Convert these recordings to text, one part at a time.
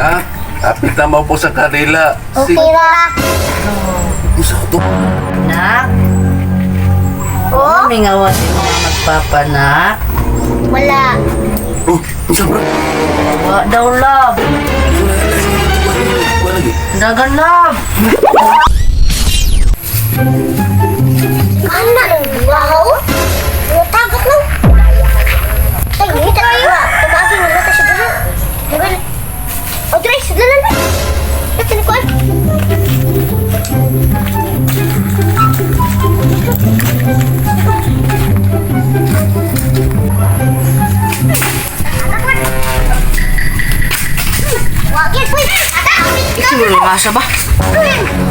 Ha? Apit na mo po sa kanila. Okay ra. Isa to. Nak, Oh, may ngawa si mga magpapanak. wala. Oh, isa ba? Wa daw love. Wala lagi. Dagan love. Mana nang wow? Tagot lang. Tay, ini tayo. Tumagi mo na sa dito. Diba? O, Dres, lalan ba? Ito ni Kuan. Wagin, Kuy. Ada. Ito yung ngasa ba?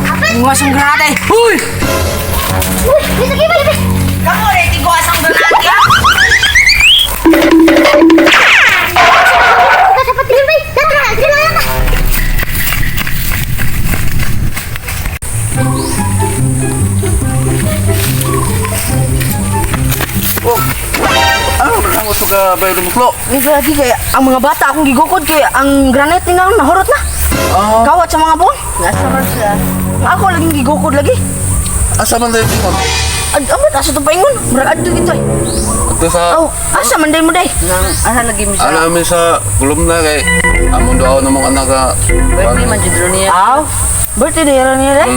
Apa? Ngasang granate. Huy! Uy, bisa gimana, bis? Kamu udah tigo asang granate ya? Kita dapat limbai. Dah, jalan lah. Oh. Ano na mo ka bayro mo klo? Ini lagi kayak ang mga bata akong gigukod kayak ang granate ni nang nahurot na. Ah, Kawat sa mga buwan. Nasa man siya. Ako laging gigukod lagi. asa man dai tingog? Abot asa to paingon. Murag adto gito. Ito sa Oh, asa man day mo day? Nang asa lagi mo siya. alam mi sa kolumna kay amon daw na mga anak ka. Birthday man jud niya. Aw. Birthday day ron niya day.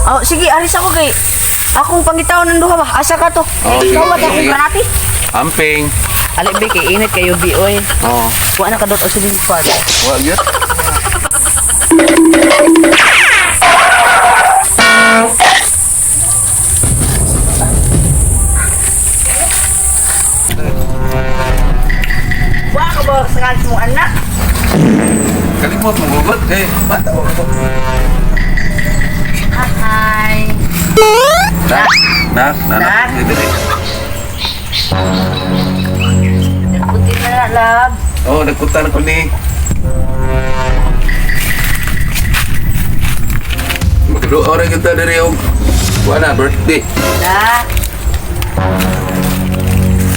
Oh, sige, aris ako kay akong pangitaw ng duha ba? Asa ka to? sige, Kawat sige, akong sige. granate. Amping. Alay be kay init kayo bi oy. Oh, Wa na kadot sa din pad. wa gyud. Wa ka ba sa kanto mong anak? Kalimot mo gugot kay bata ko. Hi. Nak. Nak. Dili. Puti na lab. Oh, nagkutan ko ni. Magdo ora kita dari yung wala birthday. Nak.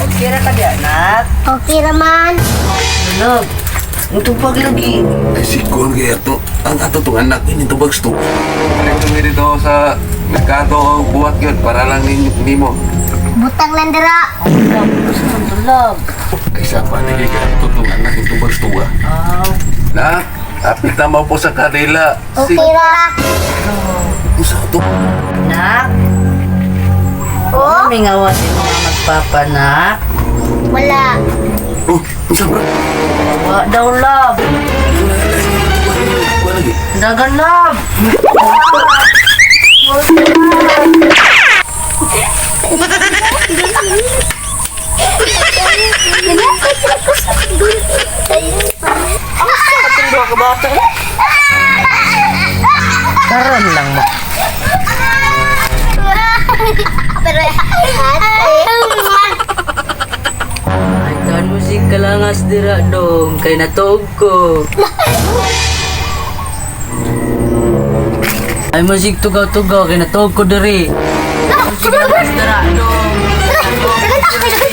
Okay ra ka di anak. Okay naman. Love. Utupag lagi. Ay sikon kaya to ang ato tong anak ini to bags to. Ano kami dito sa merkado buhat yun para lang nimo. Butang landera. Love. Ay sa pa nagay ka ato tong anak ito bags to ah. Aw. Nak, apit na mo po sa kanila. Okay ra. Isa to. Nak. Oh, May ngawa si mga magpapanak. wala. Oh, isa ba? Wa daw love. Wala lagi. Dagan love. Ating dua ka bata. Karan lang mo. Pero Ay, kan musik kalangas dira dong. Kay natog ko. Ay, musik tugaw-tugaw. Kay natog ko diri. Musik kalangas dira dong. Natog ko diri.